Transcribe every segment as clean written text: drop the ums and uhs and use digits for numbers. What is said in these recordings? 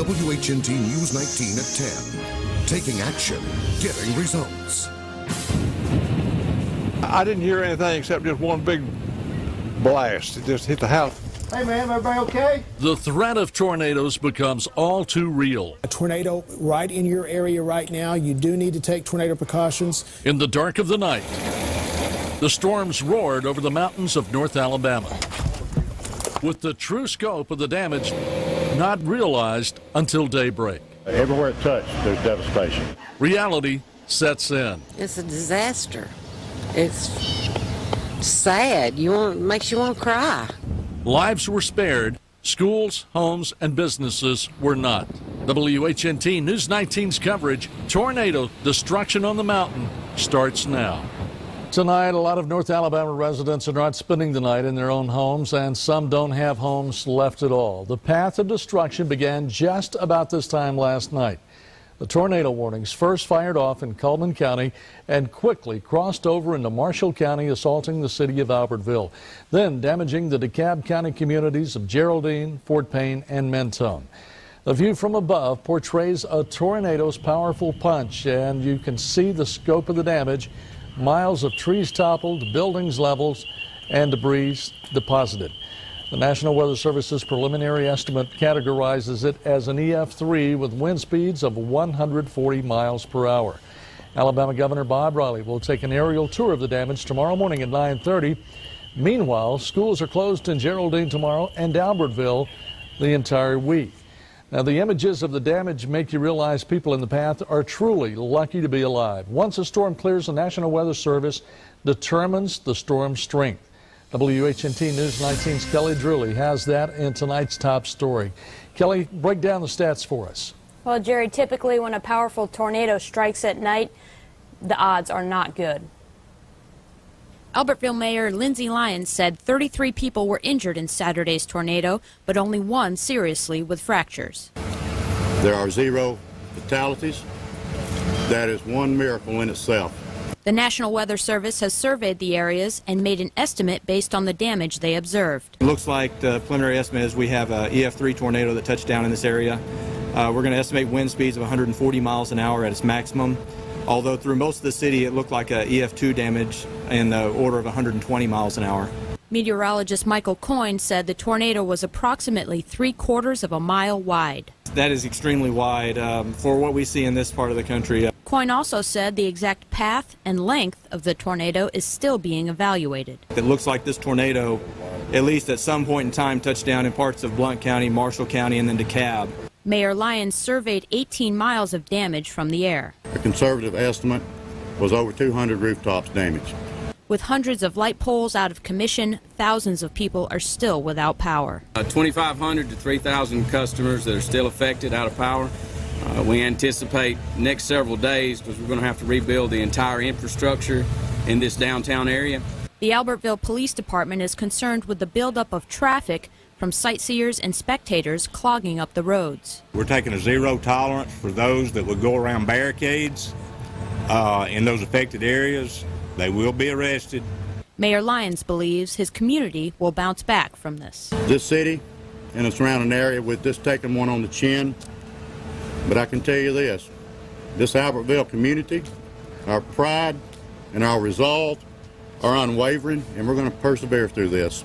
WHNT News 19 at 10. Taking action, getting results. I didn't hear anything except just one big blast. It just hit the house. Hey, man, everybody okay? The threat of tornadoes becomes all too real. A tornado right in your area right now. You do need to take tornado precautions. In the dark of the night, the storms roared over the mountains of North Alabama, with the true scope of the damage not realized until daybreak. Everywhere it touched, there's devastation. Reality sets in. It's a disaster. It's sad. Makes you want to cry. Lives were spared. Schools, homes, and businesses were not. WHNT News 19's coverage, tornado destruction on the mountain, starts now. Tonight, a lot of North Alabama residents are not spending the night in their own homes, and some don't have homes left at all. The path of destruction began just about this time last night. The tornado warnings first fired off in Cullman County and quickly crossed over into Marshall County, assaulting the city of Albertville, then damaging the DeKalb County communities of Geraldine, Fort Payne, and Mentone. The view from above portrays a tornado's powerful punch, and you can see the scope of the damage. Miles of trees toppled, buildings leveled, and debris deposited. The National Weather Service's preliminary estimate categorizes it as an EF3 with wind speeds of 140 miles per hour. Alabama Governor Bob Riley will take an aerial tour of the damage tomorrow morning at 9:30. Meanwhile, schools are closed in Geraldine tomorrow and Albertville the entire week. Now, the images of the damage make you realize people in the path are truly lucky to be alive. Once a storm clears, the National Weather Service determines the storm's strength. WHNT News 19's Kelly Drewley has that in tonight's top story. Kelly, break down the stats for us. Well, Jerry, typically when a powerful tornado strikes at night, the odds are not good. Albertville Mayor Lindsay Lyons said 33 people were injured in Saturday's tornado, but only one seriously with fractures. There are 0 fatalities. That is one miracle in itself. The National Weather Service has surveyed the areas and made an estimate based on the damage they observed. It looks like the preliminary estimate is we have a EF3 tornado that touched down in this area. We're going to estimate wind speeds of 140 miles an hour at its maximum. Although through most of the city it looked like a EF2 damage in the order of 120 miles an hour. Meteorologist Michael Coyne said the tornado was approximately 3/4 of a mile wide. That is extremely wide for what we see in this part of the country. Coyne also said the exact path and length of the tornado is still being evaluated. It looks like this tornado, at least at some point in time, touched down in parts of Blount County, Marshall County, and then DeKalb. Mayor Lyons surveyed 18 miles of damage from the air. A conservative estimate was over 200 rooftops damaged. With hundreds of light poles out of commission, thousands of people are still without power. 2,500 to 3,000 customers that are still affected, out of power. We anticipate next several days, because we're going to have to rebuild the entire infrastructure in this downtown area. The Albertville Police Department is concerned with the buildup of traffic from sightseers and spectators clogging up the roads. We're taking a 0 tolerance for those that would go around barricades in those affected areas. They will be arrested. Mayor Lyons believes his community will bounce back from this. This city and the surrounding area, with this taking one on the chin, but I can tell you this Albertville community, our pride and our resolve are unwavering, and we're going to persevere through this.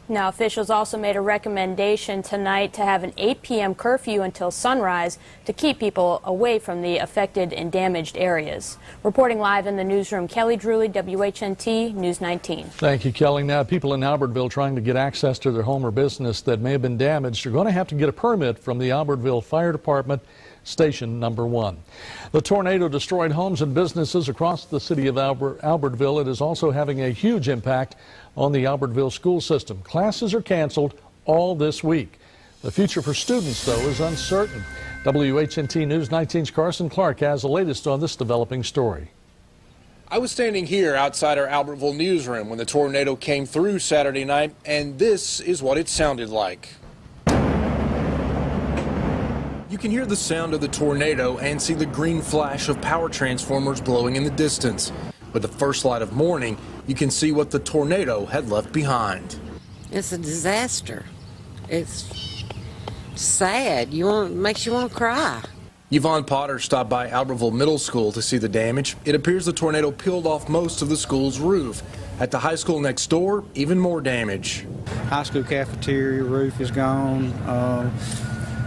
Now, officials also made a recommendation tonight to have an 8 p.m. curfew until sunrise to keep people away from the affected and damaged areas. Reporting live in the newsroom, Kelly Drewley, WHNT News 19. Thank you, Kelly. Now, people in Albertville trying to get access to their home or business that may have been damaged are going to have to get a permit from the Albertville Fire Department, Station Number 1. The tornado destroyed homes and businesses across the city of Albertville. It is also having a huge impact on the Albertville school system. Classes are canceled all this week. The future for students, though, is uncertain. WHNT News 19's Carson Clark has the latest on this developing story. I was standing here outside our Albertville newsroom when the tornado came through Saturday night, and this is what it sounded like. You can hear the sound of the tornado and see the green flash of power transformers blowing in the distance. With the first light of morning, you can see what the tornado had left behind. It's a disaster. It's sad. Makes you want to cry. Yvonne Potter stopped by Albertville Middle School to see the damage. It appears the tornado peeled off most of the school's roof. At the high school next door, even more damage. High school cafeteria roof is gone.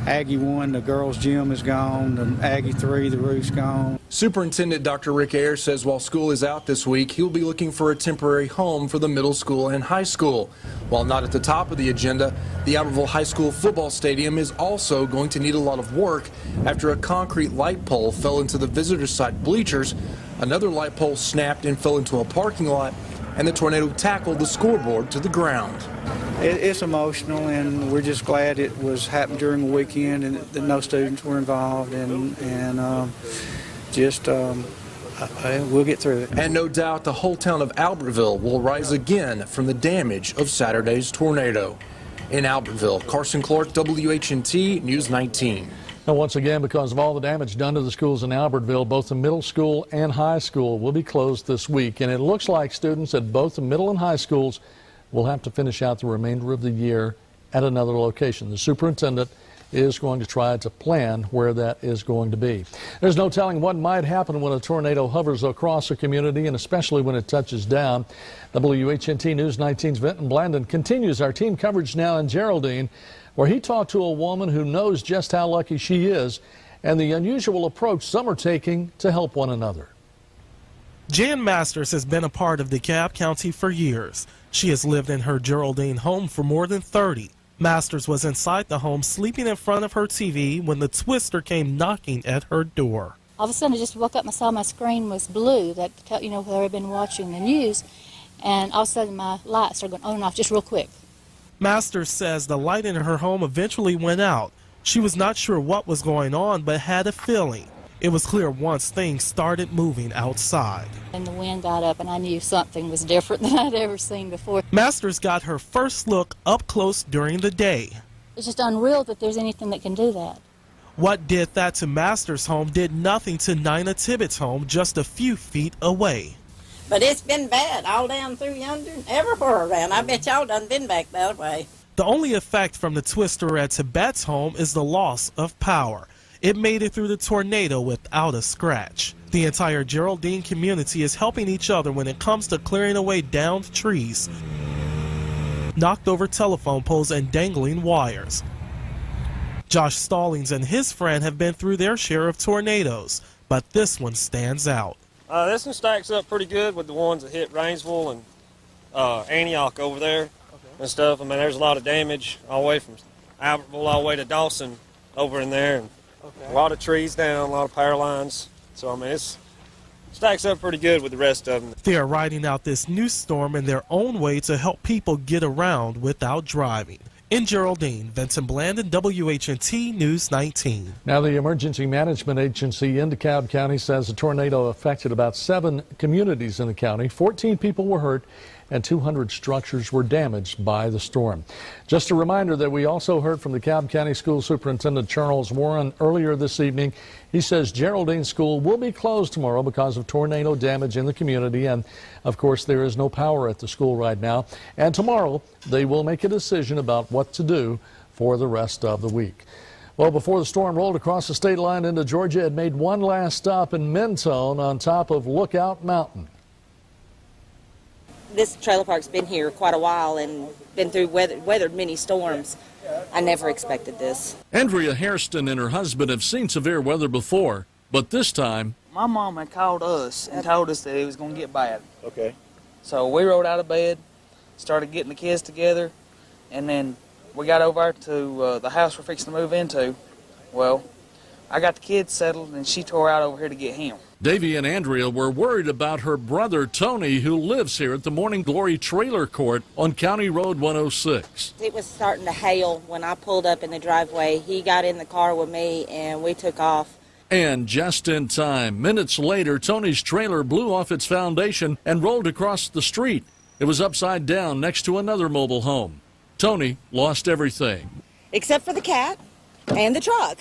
Aggie 1, the girls' gym is gone. The Aggie 3, the roof's gone. Superintendent Dr. Rick Ayers says while school is out this week, he'll be looking for a temporary home for the middle school and high school. While not at the top of the agenda, the Albertville High School football stadium is also going to need a lot of work after a concrete light pole fell into the visitor site bleachers. Another light pole snapped and fell into a parking lot, and the tornado tackled the scoreboard to the ground. It's emotional, and we're just glad it was happened during the weekend and that no students were involved, and we'll get through it. And no doubt the whole town of Albertville will rise again from the damage of Saturday's tornado. In Albertville, Carson Clark, WHNT News 19. And once again, because of all the damage done to the schools in Albertville, both the middle school and high school will be closed this week. And it looks like students at both the middle and high schools will have to finish out the remainder of the year at another location. The superintendent is going to try to plan where that is going to be. There's no telling what might happen when a tornado hovers across a community, and especially when it touches down. WHNT News 19's Vinton Blandon continues our team coverage now in Geraldine, where he talked to a woman who knows just how lucky she is and the unusual approach some are taking to help one another. Jan Masters has been a part of DeKalb County for years. She has lived in her Geraldine home for more than 30. Masters was inside the home sleeping in front of her TV when the twister came knocking at her door. All of a sudden I just woke up and I saw my screen was blue, that, you know, where I've been watching the news, and all of a sudden my lights started going on and off just real quick. Masters says the light in her home eventually went out. She was not sure what was going on, but had a feeling. It was clear once things started moving outside. And the wind got up and I knew something was different than I'd ever seen before. Masters got her first look up close during the day. It's just unreal that there's anything that can do that. What did that to Masters' home did nothing to Nina Tibbetts' home just a few feet away. But it's been bad all down through yonder and everywhere around. I bet y'all done been back that way. The only effect from the twister at Tibet's home is the loss of power. It made it through the tornado without a scratch. The entire Geraldine community is helping each other when it comes to clearing away downed trees, knocked over telephone poles, and dangling wires. Josh Stallings and his friend have been through their share of tornadoes, but this one stands out. This one stacks up pretty good with the ones that hit Rainsville and Antioch over there and stuff. I mean, there's a lot of damage all the way from Albertville all the way to Dawson over in there. And a lot of trees down, a lot of power lines. So, I mean, it stacks up pretty good with the rest of them. They are riding out this new storm in their own way to help people get around without driving. In Geraldine, Vincent Blandon, WHNT News 19. Now, the Emergency Management Agency in DeKalb County says the tornado affected about 7 communities in the county. 14 people were hurt and 200 structures were damaged by the storm. Just a reminder that we also heard from the DeKalb County School Superintendent Charles Warren earlier this evening. He says Geraldine School will be closed tomorrow because of tornado damage in the community, and of course there is no power at the school right now. And tomorrow they will make a decision about what to do for the rest of the week. Well, before the storm rolled across the state line into Georgia, it made one last stop in Mentone on top of Lookout Mountain. This trailer park's been here quite a while and been through weathered many storms. I never expected this. Andrea Hairston and her husband have seen severe weather before, but this time... My mom had called us and told us that it was going to get bad. Okay. So we rolled out of bed, started getting the kids together, and then we got over to the house we're fixing to move into. Well, I got the kids settled, and she tore out over here to get him. Davy and Andrea were worried about her brother Tony, who lives here at the Morning Glory Trailer Court on County Road 106. It was starting to hail when I pulled up in the driveway. He got in the car with me and we took off. And just in time, minutes later, Tony's trailer blew off its foundation and rolled across the street. It was upside down next to another mobile home. Tony lost everything. Except for the cat and the truck.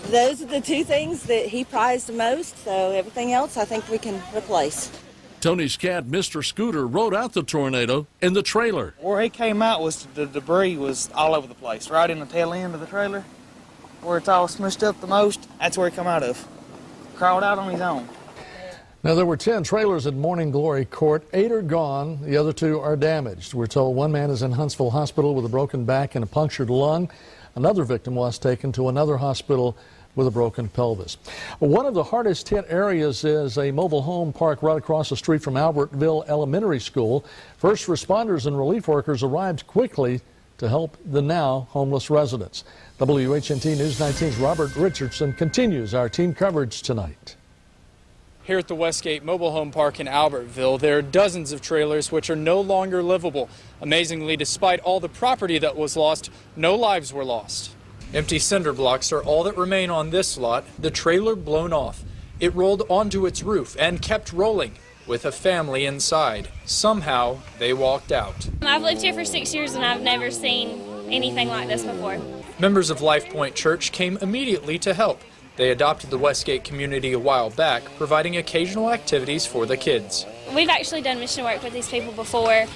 Those are the two things that he prized the most, so everything else I think we can replace. Tony's cat, Mr. Scooter, rode out the tornado in the trailer. Where he came out was the debris was all over the place, right in the tail end of the trailer. where it's all smushed up the most, that's where he come out of. Crawled out on his own. Now, there were 10 trailers at Morning Glory Court. 8 are gone. The other 2 are damaged. We're told one man is in Huntsville Hospital with a broken back and a punctured lung. Another victim was taken to another hospital with a broken pelvis. One of the hardest hit areas is a mobile home park right across the street from Albertville Elementary School. First responders and relief workers arrived quickly to help the now homeless residents. WHNT News 19's Robert Richardson continues our team coverage tonight. Here at the Westgate Mobile Home Park in Albertville, there are dozens of trailers which are no longer livable. Amazingly, despite all the property that was lost, no lives were lost. Empty cinder blocks are all that remain on this lot, the trailer blown off. It rolled onto its roof and kept rolling with a family inside. Somehow, they walked out. I've lived here for 6 years and I've never seen anything like this before. Members of Life Point Church came immediately to help. They adopted the Westgate community a while back, providing occasional activities for the kids. We've actually done mission work with these people before.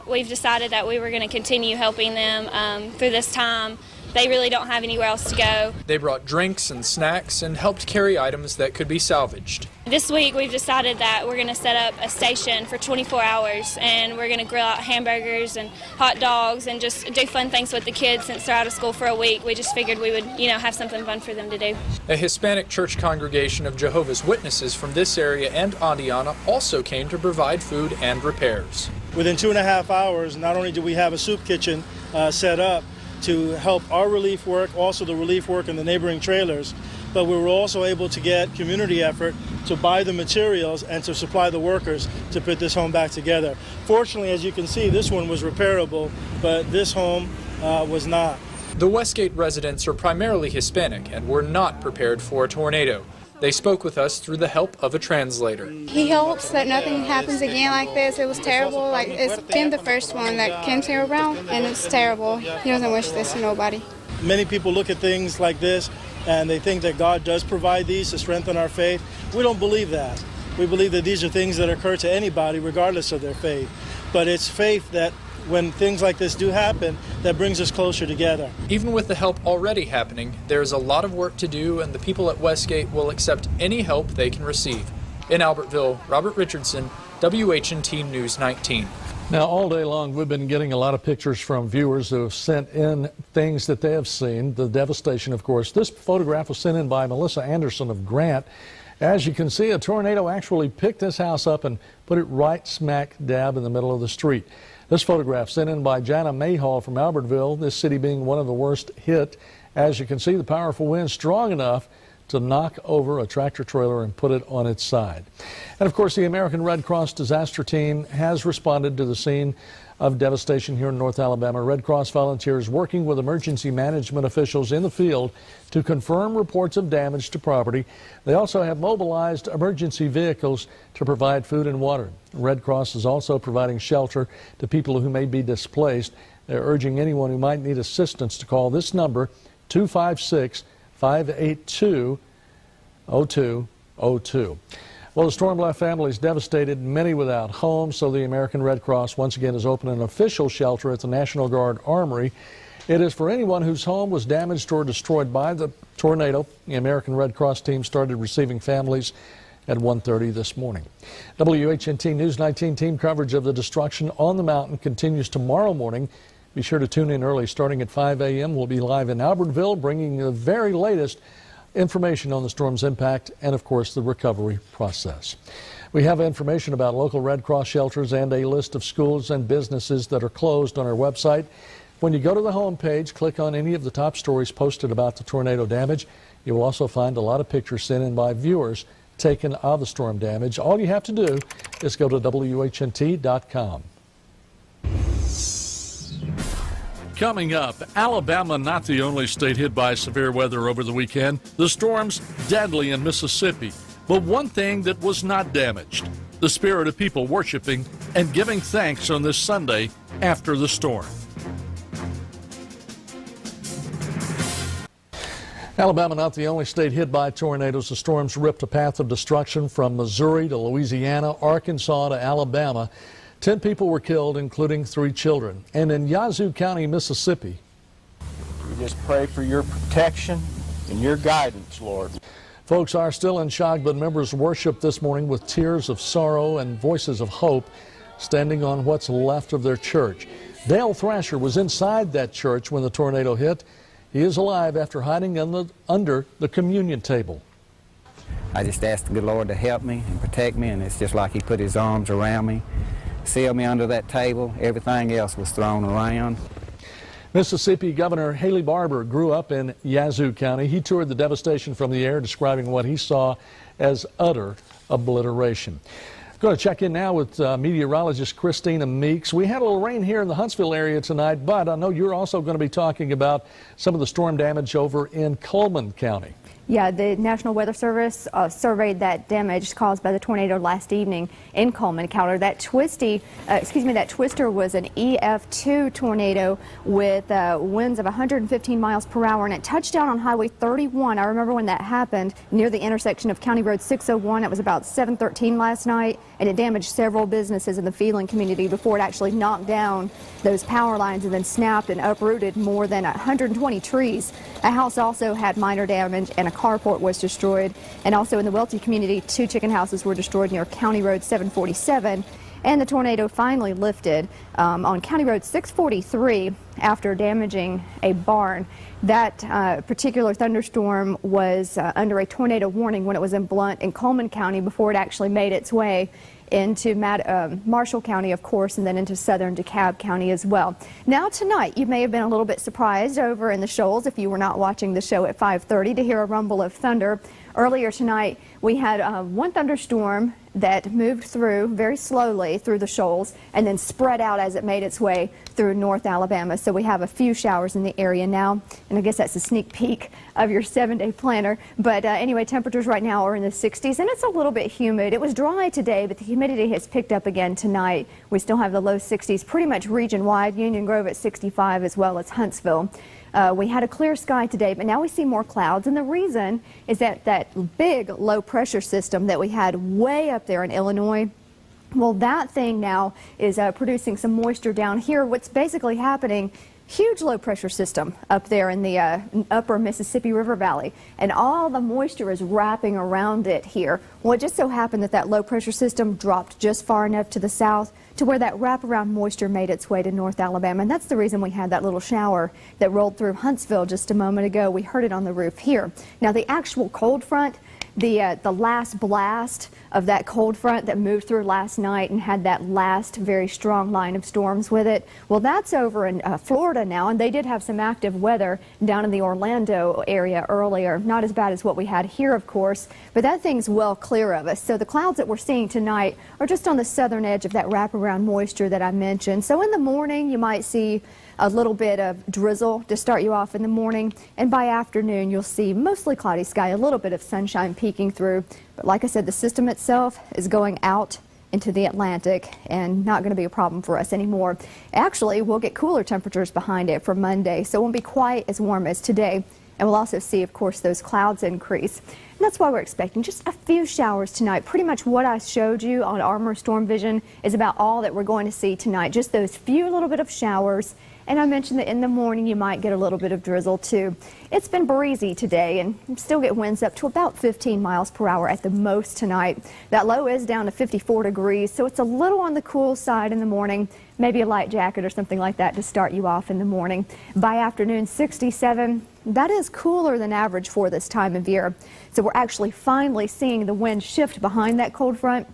We've decided that we were going to continue helping them through this time. They really don't have anywhere else to go. They brought drinks and snacks and helped carry items that could be salvaged. This week we've decided that we're going to set up a station for 24 hours and we're going to grill out hamburgers and hot dogs and just do fun things with the kids since they're out of school for a week. We just figured we would, have something fun for them to do. A Hispanic church congregation of Jehovah's Witnesses from this area and Andiana also came to provide food and repairs. Within 2.5 hours, not only do we have a soup kitchen set up to help our relief work, also the relief work in the neighboring trailers, but we were also able to get community effort to buy the materials and to supply the workers to put this home back together. Fortunately, as you can see, this one was repairable, but this home was not. The Westgate residents are primarily Hispanic and were not prepared for a tornado. They spoke with us through the help of a translator. He hopes that nothing happens again like this. It was terrible. It's been the first one that came to around, and it's terrible. He doesn't wish this to nobody. Many people look at things like this and they think that God does provide these to strengthen our faith. We don't believe that. We believe that these are things that occur to anybody regardless of their faith. But it's faith that when things like this do happen, that brings us closer together. Even with the help already happening, there's a lot of work to do, and the people at Westgate will accept any help they can receive. In Albertville, Robert Richardson, WHNT News 19. Now, all day long, we've been getting a lot of pictures from viewers who have sent in things that they have seen, the devastation, of course. This photograph was sent in by Melissa Anderson of Grant. As you can see, a tornado actually picked this house up and put it right smack dab in the middle of the street. This photograph sent in by Jana Mayhall from Albertville, this city being one of the worst hit. As you can see, the powerful wind strong enough to knock over a tractor trailer and put it on its side. And of course, the American Red Cross disaster team has responded to the scene of devastation here in North Alabama. Red Cross volunteers working with emergency management officials in the field to confirm reports of damage to property. They also have mobilized emergency vehicles to provide food and water. Red Cross is also providing shelter to people who may be displaced. They're urging anyone who might need assistance to call this number, 256-582-0202. Well, the storm left families devastated, many without homes, so the American Red Cross once again has opened an official shelter at the National Guard Armory. It is for anyone whose home was damaged or destroyed by the tornado. The American Red Cross team started receiving families at 1:30 this morning. WHNT News 19 team coverage of the destruction on the mountain continues tomorrow morning. Be sure to tune in early starting at 5 a.m. We'll be live in Albertville bringing the very latest information on the storm's impact and, of course, the recovery process. We have information about local Red Cross shelters and a list of schools and businesses that are closed on our website. When you go to the home page, click on any of the top stories posted about the tornado damage. You will also find a lot of pictures sent in by viewers taken of the storm damage. All you have to do is go to WHNT.com. Coming up, Alabama not the only state hit by severe weather over the weekend. The storm's deadly in Mississippi. But one thing that was not damaged, the spirit of people worshiping and giving thanks on this Sunday after the storm. Alabama not the only state hit by tornadoes. The storms ripped a path of destruction from Missouri to Louisiana, Arkansas to Alabama. 10 people were killed, including 3 children. And in Yazoo County, Mississippi, just pray for your protection and your guidance, Lord. Folks are still in shock, but members worshiped this morning with tears of sorrow and voices of hope, standing on what's left of their church. Dale Thrasher was inside that church when the tornado hit. He is alive after hiding under the communion table. I just asked the good Lord to help me and protect me, and it's just like he put his arms around me, sealed me under that table. Everything else was thrown around. Mississippi Governor Haley Barbour grew up in Yazoo County. He toured the devastation from the air, describing what he saw as utter obliteration. Going to check in now with meteorologist Christina Meeks. We had a little rain here in the Huntsville area tonight, but I know you're also going to be talking about some of the storm damage over in Cullman County. Yeah, the National Weather Service surveyed that damage caused by the tornado last evening in Cullman County. That twister was an EF2 tornado with winds of 115 miles per hour, and it touched down on Highway 31. I remember when that happened near the intersection of County Road 601. It was about 7:13 last night, and it damaged several businesses in the Phelan community before it actually knocked down those power lines and then snapped and uprooted more than 120 trees. A house also had minor damage, and a carport was destroyed. And also in the Welty community, 2 chicken houses were destroyed near County Road 747. And the tornado finally lifted on County Road 643 after damaging a barn. That particular thunderstorm was under a tornado warning when it was in Blount in Cullman County before it actually made its way into Marshall County, of course, and then into southern DeKalb County as well. Now tonight, you may have been a little bit surprised over in the Shoals, if you were not watching the show at 5:30, to hear a rumble of thunder. Earlier tonight, we had one thunderstorm that moved through very slowly through the Shoals and then spread out as it made its way through North Alabama. So we have a few showers in the area now, and I guess that's a sneak peek of your 7-day planner. But anyway, temperatures right now are in the 60s, and it's a little bit humid. It was dry today, but the humidity has picked up again tonight. We still have the low 60s pretty much region-wide, Union Grove at 65 as well as Huntsville. We had a clear sky today, but now we see more clouds, and the reason is that big low pressure system that we had way up there in Illinois, well, that thing now is producing some moisture down here. What's basically happening, huge low pressure system up there in the upper Mississippi River Valley, and all the moisture is wrapping around it here. Well, it just so happened that low pressure system dropped just far enough to the south to where that wraparound moisture made its way to North Alabama, and that's the reason we had that little shower that rolled through Huntsville just a moment ago. We heard it on the roof here. Now, the actual cold front, the last blast of that cold front that moved through last night and had that last very strong line of storms with it, well, that's over in Florida now, and they did have some active weather down in the Orlando area earlier. Not as bad as what we had here, of course, but that thing's well clear of us. So the clouds that we're seeing tonight are just on the southern edge of that wraparound moisture that I mentioned. So in the morning, you might see a little bit of drizzle to start you off in the morning, and by afternoon you'll see mostly cloudy sky, a little bit of sunshine peeking through. But like I said, the system itself is going out into the Atlantic and not going to be a problem for us anymore. Actually, we'll get cooler temperatures behind it for Monday, so it won't be quite as warm as today. And we'll also see, of course, those clouds increase. And that's why we're expecting just a few showers tonight. Pretty much what I showed you on Armor Storm Vision is about all that we're going to see tonight. Just those few little bit of showers. And I mentioned that in the morning you might get a little bit of drizzle too. It's been breezy today and still get winds up to about 15 miles per hour at the most tonight. That low is down to 54 degrees, so it's a little on the cool side in the morning. Maybe a light jacket or something like that to start you off in the morning. By afternoon, 67. That is cooler than average for this time of year. So we're actually finally seeing the wind shift behind that cold front.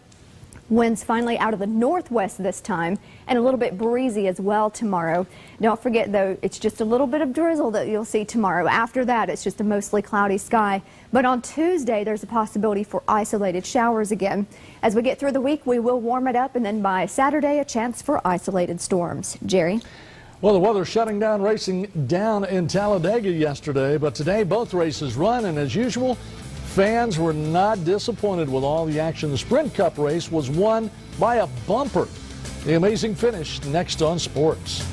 Winds finally out of the northwest this time, and a little bit breezy as well tomorrow. Don't forget, though, it's just a little bit of drizzle that you'll see tomorrow. After that, it's just a mostly cloudy sky. But on Tuesday, there's a possibility for isolated showers again. As we get through the week, we will warm it up, and then by Saturday, a chance for isolated storms. Jerry? Well, the weather shutting down racing down in Talladega yesterday, but today both races run, and as usual, fans were not disappointed with all the action. The Sprint Cup race was won by a bumper. The amazing finish next on sports.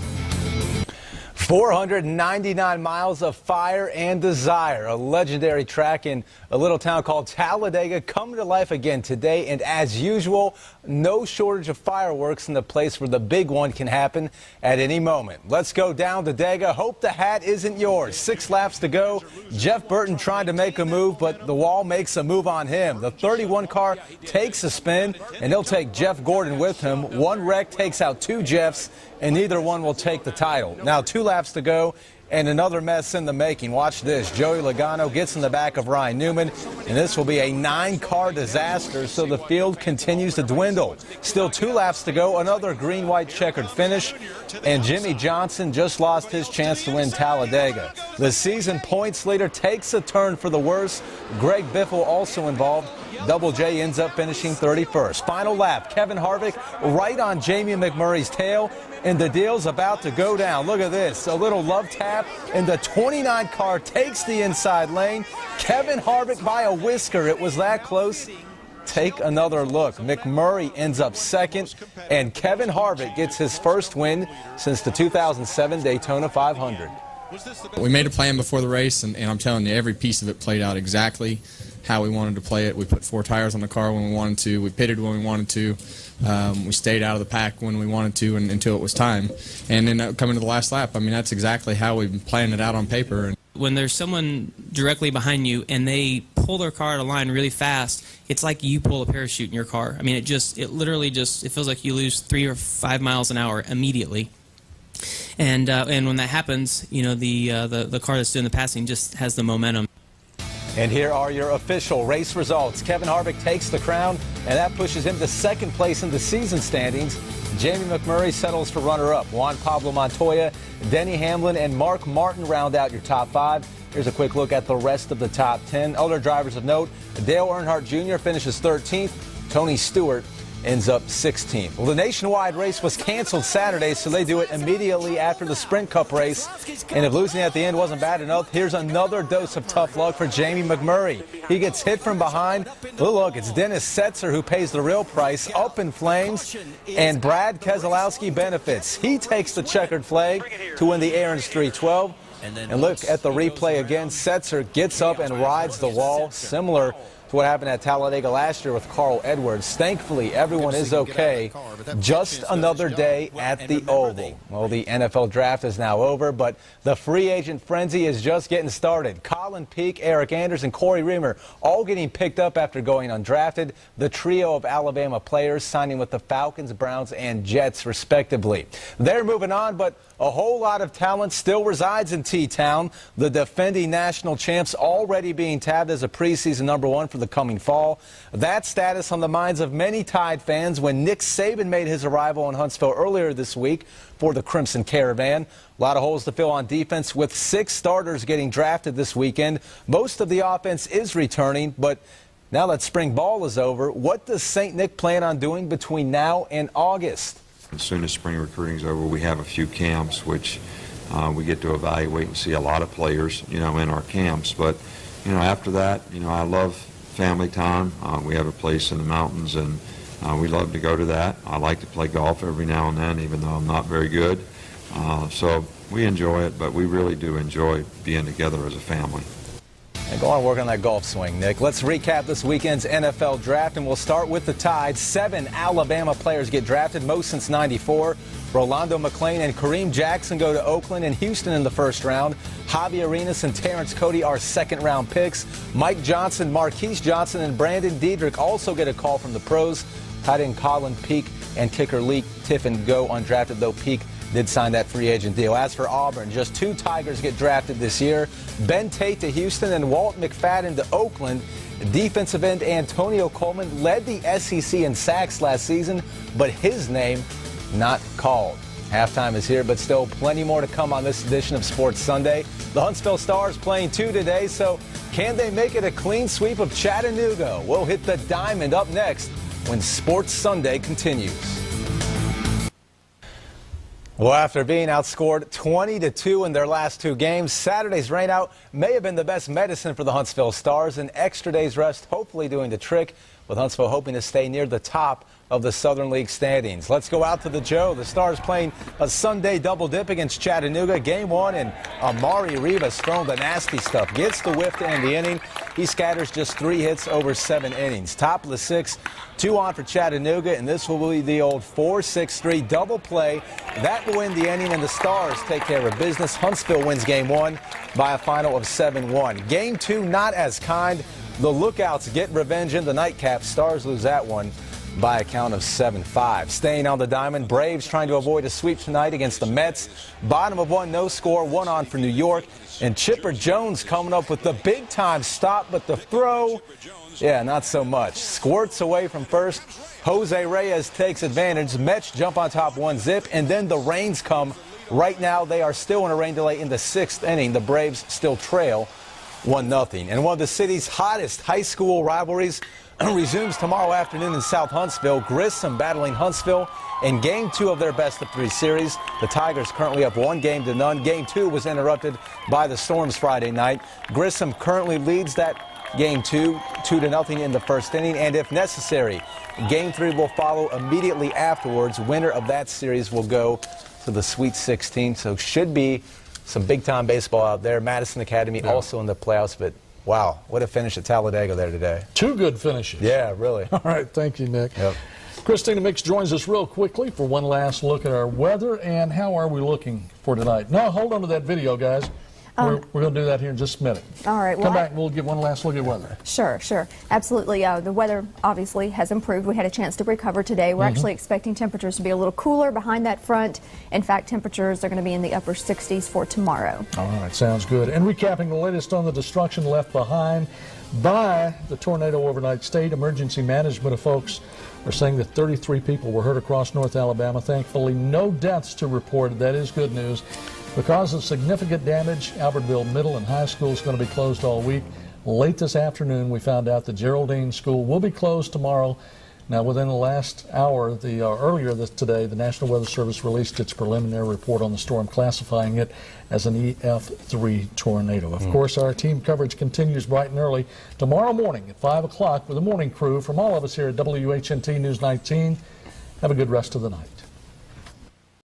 499 miles of fire and desire, a legendary track in a little town called Talladega coming to life again today, and as usual, no shortage of fireworks in the place where the big one can happen at any moment. Let's go down to Dega. Hope the hat isn't yours. 6 laps to go. Jeff Burton trying to make a move, but the wall makes a move on him. The 31 car takes a spin, and he'll take Jeff Gordon with him. One wreck takes out 2 Jeffs, and neither one will take the title. Now 2 laps to go, and another mess in the making. Watch this. Joey Logano gets in the back of Ryan Newman, and this will be a 9-car disaster, so the field continues to dwindle. Still 2 laps to go, another green-white checkered finish, and Jimmy Johnson just lost his chance to win Talladega. The season points leader takes a turn for the worse. Greg Biffle also involved. Double J ends up finishing 31st. Final lap, Kevin Harvick right on Jamie McMurray's tail, and the deal's about to go down. Look at this, a little love tap, and the 29 car takes the inside lane. Kevin Harvick by a whisker. It was that close. Take another look. McMurray ends up second, and Kevin Harvick gets his first win since the 2007 Daytona 500. We made a plan before the race, and I'm telling you, every piece of it played out exactly how we wanted to play it. We put 4 tires on the car when we wanted to. We pitted when we wanted to. We stayed out of the pack when we wanted to until it was time. And then coming to the last lap, I mean, that's exactly how we planned it out on paper. When there's someone directly behind you and they pull their car out of line really fast, it's like you pull a parachute in your car. I mean, it literally feels like you lose 3 or 5 miles an hour immediately. And when that happens, you know, the car that's doing the passing just has the momentum. And here are your official race results. Kevin Harvick takes the crown, and that pushes him to 2nd place in the season standings. Jamie McMurray settles for runner-up. Juan Pablo Montoya, Denny Hamlin, and Mark Martin round out your top 5. Here's a quick look at the rest of the top 10. Other drivers of note, Dale Earnhardt Jr. finishes 13th. Tony Stewart ends up 16th. Well, the nationwide race was canceled Saturday, so they do it immediately after the Sprint Cup race. And if losing at the end wasn't bad enough, here's another dose of tough luck for Jamie McMurray. He gets hit from behind. Oh, look, it's Dennis Setzer who pays the real price, up in flames, and Brad Keselowski benefits. He takes the checkered flag to win the Aaron's 312. And look at the replay again. Setzer gets up and rides the wall, similar to what happened at Talladega last year with Carl Edwards. Thankfully, everyone is okay. Just another day at the Oval. Well, the NFL draft is now over, but the free agent frenzy is just getting started. Colin Peake, Eric Anders, and Corey Reamer all getting picked up after going undrafted. The trio of Alabama players signing with the Falcons, Browns, and Jets, respectively. They're moving on, but a whole lot of talent still resides in T-Town. The defending national champs already being tabbed as a preseason #1 for the coming fall. That status on the minds of many Tide fans when Nick Saban made his arrival in Huntsville earlier this week for the Crimson Caravan. A lot of holes to fill on defense with 6 starters getting drafted this weekend. Most of the offense is returning, but now that spring ball is over, what does St. Nick plan on doing between now and August? As soon as spring recruiting is over, we have a few camps, which we get to evaluate and see a lot of players, you know, in our camps. But, you know, after that, you know, I love family time. We have a place in the mountains, and we love to go to that. I like to play golf every now and then, even though I'm not very good. So we enjoy it, but we really do enjoy being together as a family. And go on work on that golf swing, Nick. Let's recap this weekend's NFL draft, and we'll start with the Tide. 7 Alabama players get drafted, most since '94. Rolando McClain and Kareem Jackson go to Oakland and Houston in the first round. Javi Arenas and Terrence Cody are second-round picks. Mike Johnson, Marquise Johnson, and Brandon Diedrich also get a call from the pros. Tight end Colin Peake and kicker Lee Tiffin go undrafted, though Peake did sign that free agent deal. As for Auburn, just 2 Tigers get drafted this year. Ben Tate to Houston and Walt McFadden to Oakland. Defensive end Antonio Coleman led the SEC in sacks last season, but his name not called. Halftime is here, but still plenty more to come on this edition of Sports Sunday. The Huntsville Stars playing 2 today, so can they make it a clean sweep of Chattanooga? We'll hit the diamond up next when Sports Sunday continues. Well, after being outscored 20-2 in their last 2 games, Saturday's rainout may have been the best medicine for the Huntsville Stars. An extra day's rest hopefully doing the trick. with Huntsville hoping to stay near the top of the Southern League standings. Let's go out to the Joe. The Stars playing a Sunday double dip against Chattanooga. Game 1, and Amari Rivas throwing the nasty stuff. Gets the whiff to end the inning. He scatters just 3 hits over 7 innings. Top of the 6th, 2 on for Chattanooga, and this will be the old 4-6-3 double play. That will win the inning, and the Stars take care of business. Huntsville wins Game 1 by a final of 7-1. Game 2, not as kind. The Lookouts get revenge in the nightcap. Stars lose that one by a count of 7-5. Staying on the diamond, Braves trying to avoid a sweep tonight against the Mets. Bottom of 1, no score, 1 on for New York. And Chipper Jones coming up with the big-time stop, but the throw, yeah, not so much. Squirts away from first. Jose Reyes takes advantage. Mets jump on top 1-zip, and then the rains come. Right now, they are still in a rain delay in the 6th inning. The Braves still trail 1-0. And one of the city's hottest high school rivalries resumes tomorrow afternoon in South Huntsville. Grissom battling Huntsville in Game 2 of their best-of-3 series. The Tigers currently up 1-0. Game 2 was interrupted by the storms Friday night. Grissom currently leads that Game 2, 2-0 in the first inning, and if necessary, Game 3 will follow immediately afterwards. Winner of that series will go to the Sweet 16, so should be some big-time baseball out there. Madison Academy also in the playoffs, but wow, what a finish at Talladega there today. 2 good finishes. Yeah, really. All right, thank you, Nick. Yep. Christina Mix joins us real quickly for one last look at our weather, and how are we looking for tonight? No, hold on to that video, guys. We're going to do that here in just a minute. All right. Come back and we'll get one last look at weather. Sure. Absolutely. The weather obviously has improved. We had a chance to recover today. We're actually expecting temperatures to be a little cooler behind that front. In fact, temperatures are going to be in the upper 60s for tomorrow. All right. Sounds good. And recapping the latest on the destruction left behind by the tornado overnight, state emergency management folks are saying that 33 people were hurt across North Alabama. Thankfully, no deaths to report. That is good news. Because of significant damage, Albertville Middle and High School is going to be closed all week. Late this afternoon, we found out the Geraldine School will be closed tomorrow. Now, within the last hour, earlier today, the National Weather Service released its preliminary report on the storm, classifying it as an EF3 tornado. Of course, our team coverage continues bright and early tomorrow morning at 5 o'clock with the morning crew. From all of us here at WHNT News 19, have a good rest of the night.